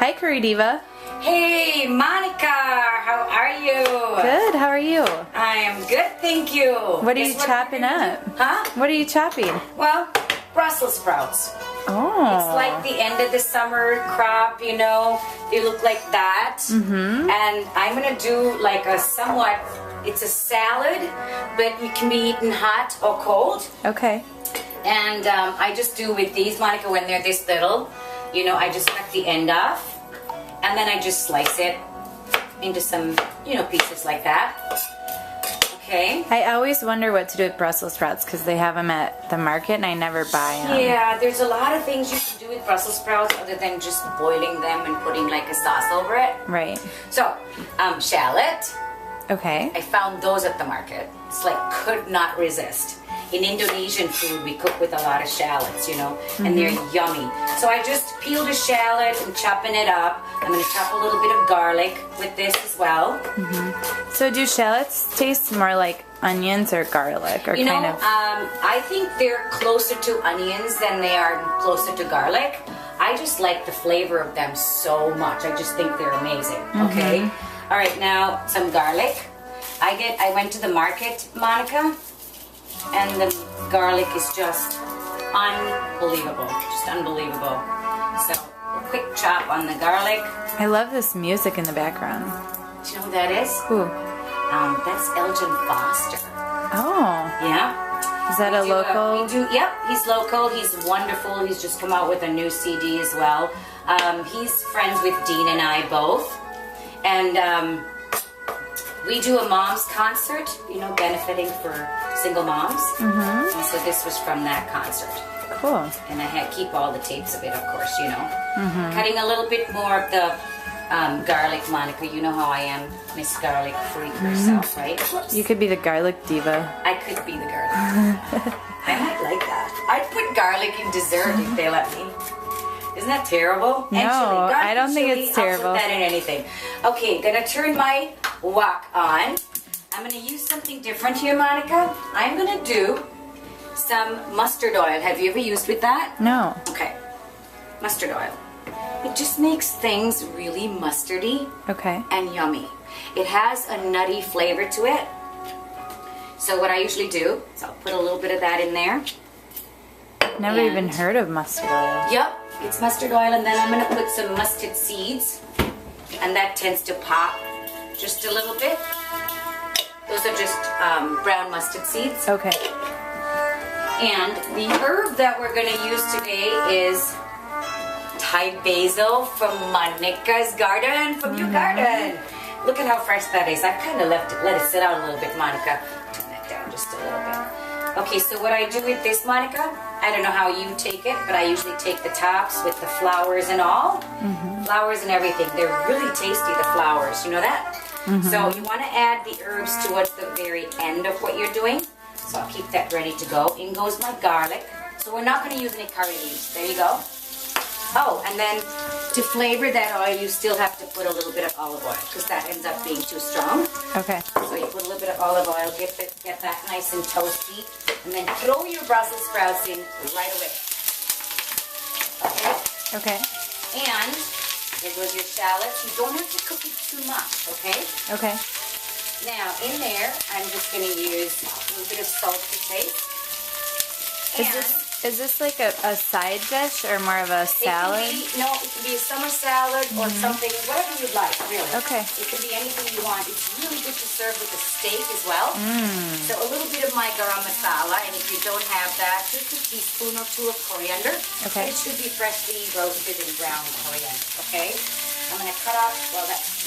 Hi, Curry Diva. Hey, Monica, how are you? Good, how are you? I am good, thank you. What are you chopping up? Huh? What are you chopping? Well, Brussels sprouts. Oh. It's like the end of the summer crop, you know. They look like that. Mm-hmm. And I'm going to do like a somewhat, it's a salad, but it can be eaten hot or cold. Okay. And I just do with these, Monica, when they're this little, you know, I just cut the end off. And then I just slice it into some, you know, pieces like that. Okay. I always wonder what to do with Brussels sprouts because they have them at the market and I never buy them. Yeah, there's a lot of things you can do with Brussels sprouts other than just boiling them and putting like a sauce over it. Right. So, shallot. Okay. I found those at the market. It's like could not resist. In Indonesian food, we cook with a lot of shallots, you know, and they're yummy. So I just peeled a shallot and chopping it up. I'm going to chop a little bit of garlic with this as well. So do shallots taste more like onions or garlic or You know, kind of? I think they're closer to onions than they are closer to garlic. I just like the flavor of them so much. I just think they're amazing. Okay. All right, now some garlic. I went to the market, Monica, and the garlic is just unbelievable. Just unbelievable. So a quick chop on the garlic. I love this music in the background. Do you know who that is? Who? That's Elgin Foster. Oh. Yeah. Is that a local? Yep, he's local. He's wonderful. He's just come out with a new CD as well. He's friends with Dean and I both. And we do a mom's concert, you know, benefiting for single moms. And so this was from that concert. Cool. And I keep all the tapes of it, of course, you know. Cutting a little bit more of the garlic, Monica. You know how I am, Miss Garlic Freak herself, right? Whoops. You could be the garlic diva. I could be the garlic. I might like that. I'd put garlic in dessert if they let me. Isn't that terrible? No, I don't think it's terrible. I'll put that in anything. Okay, gonna turn my wok on. I'm gonna use something different here, Monica. I'm gonna do some mustard oil. Have you ever used with that? No. Okay, mustard oil. It just makes things really mustardy Okay. and yummy. It has a nutty flavor to it. So what I usually do is I'll put a little bit of that in there. Never even heard of mustard oil. Yep, it's mustard oil, and then I'm going to put some mustard seeds, and that tends to pop just a little bit. Those are just brown mustard seeds. Okay. And the herb that we're going to use today is Thai basil from Monica's garden, from your garden. Look at how fresh that is. I kind of let it sit out a little bit, Monica. Turn that down just a little bit. Okay, so what I do with this, Monica, I don't know how you take it, but I usually take the tops with the flowers and all. Flowers and everything. They're really tasty, the flowers. You know that? So you want to add the herbs towards the very end of what you're doing. So I'll keep that ready to go. In goes my garlic. So we're not going to use any curry leaves. There you go. Oh, and then to flavor that oil, you still have to put a little bit of olive oil because that ends up being too strong. Okay. So you put a little bit of olive oil, get that nice and toasty, and then throw your Brussels sprouts in right away. Okay? Okay. And there goes your shallots. You don't have to cook it too much, okay? Okay. Now, in there, I'm just going to use a little bit of salt to taste. Is this like a side dish or more of a salad? It can be a summer salad or something, whatever you'd like, really. Okay. It can be anything you want. It's really good to serve with a steak as well. So a little bit of my garam masala, and if you don't have that, just a teaspoon or two of coriander. Okay. But it should be freshly roasted and ground coriander, okay? I'm going to cut off, well, that's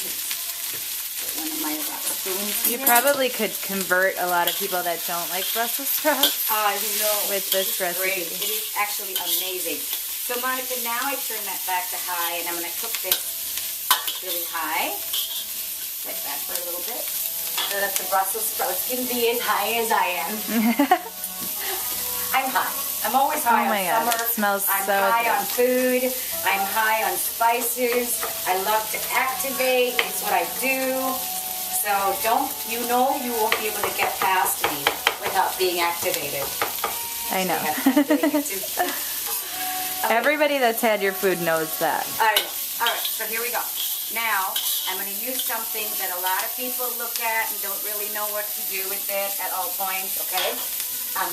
one of my spoons. You probably could convert a lot of people that don't like Brussels sprouts. I know. With this recipe. Great. It is actually amazing. So Monica, now I turn that back to high, and I'm going to cook this really high. Like that for a little bit. So that the Brussels sprouts can be as high as I am. I'm high. I'm always high on summer. God, it smells I'm so high good. on food. I'm high on spices. I love to activate. It's what I do. So you won't be able to get past me without being activated. I know. Okay. Everybody that's had your food knows that. I know. All right. So here we go. Now, I'm going to use something that a lot of people look at and don't really know what to do with it at all points, okay?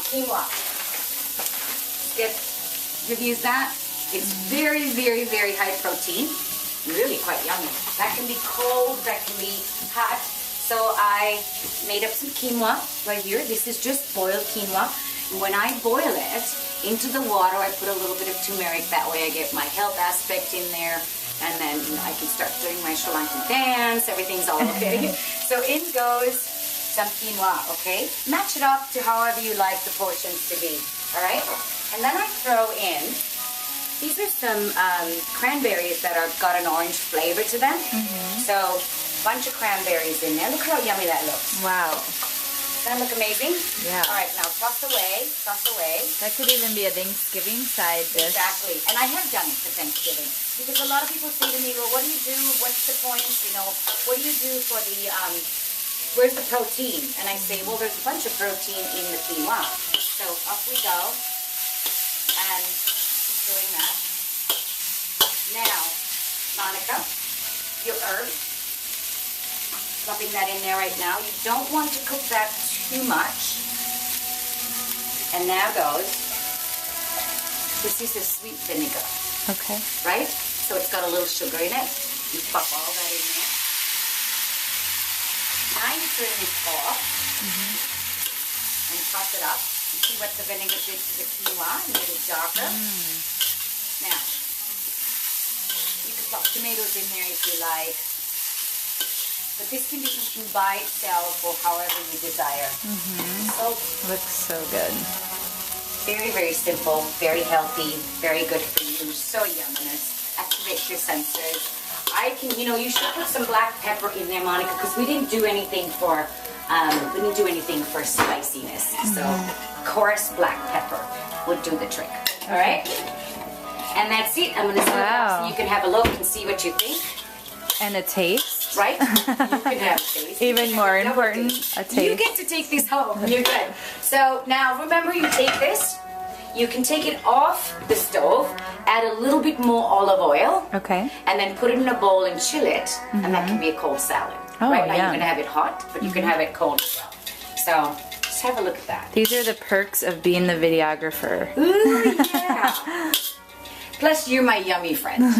Quinoa. You've used that? It's very, very, very high protein. Really quite yummy. That can be cold, that can be hot. So I made up some quinoa right here. This is just boiled quinoa. And when I boil it into the water, I put a little bit of turmeric. That way I get my health aspect in there. And then I can start doing my Sri Lankan dance. Everything's all okay. So in goes some quinoa, okay? Match it up to however you like the portions to be, all right? And then I throw in, these are some cranberries that are got an orange flavor to them. So a bunch of cranberries in there. Look how yummy that looks. Wow. Doesn't that look amazing? Yeah. All right, now toss away, toss away. That could even be a Thanksgiving side dish. Exactly. And I have done it for Thanksgiving. Because a lot of people say to me, well, what do you do? What's the point? You know, what do you do for the, where's the protein? And I say, well, there's a bunch of protein in the quinoa. So off we go. And keep doing that. Now, Monica, your herb. Dropping that in there right now. You don't want to cook that too much. And now goes, this is a sweet vinegar. Okay. Right? So it's got a little sugar in it. You pop all that in there. Now you turn this off and toss it up. You see what the vinegar did to the quinoa and made it darker. Now, you can pop tomatoes in there if you like. But this can be eaten by itself or however you desire. So Looks so good. very, very simple, very healthy, very good for you. So yumminess. Activate your senses. I can, you know, you should put some black pepper in there, Monica, because we didn't do anything for spiciness. So coarse black pepper would do the trick. All right. And that's it. I'm gonna set it up so you can have a look and see what you think. And a taste. Right? You can have a taste. Even more important, a taste. You get to take this home. You're good. So now remember, you take this. You can take it off the stove, add a little bit more olive oil, Okay. and then put it in a bowl and chill it, and that can be a cold salad. Oh, right now yeah. you can have it hot, but you can have it cold as well. So just have a look at that. These are the perks of being the videographer. Ooh, yeah. Plus, you're my yummy friend.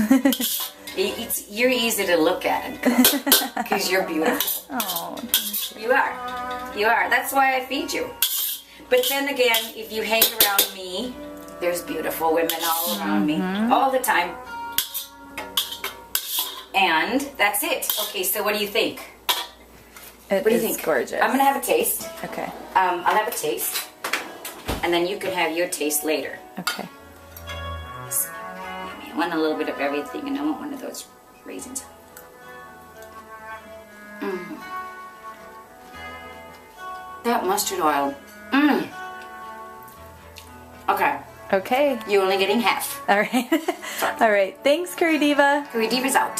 You're easy to look at and cook because you're beautiful. Oh, You are. You are. That's why I feed you. But then again, if you hang around me, there's beautiful women all around me all the time. And that's it. Okay, so what do you think? What do you think? Gorgeous. I'm gonna have a taste. Okay. I'll have a taste, and then you can have your taste later. Okay. I want a little bit of everything, and I want one of those raisins. That mustard oil. Okay. Okay. You're only getting half. All right. All right. Thanks, Curry Diva. Curry Diva's out.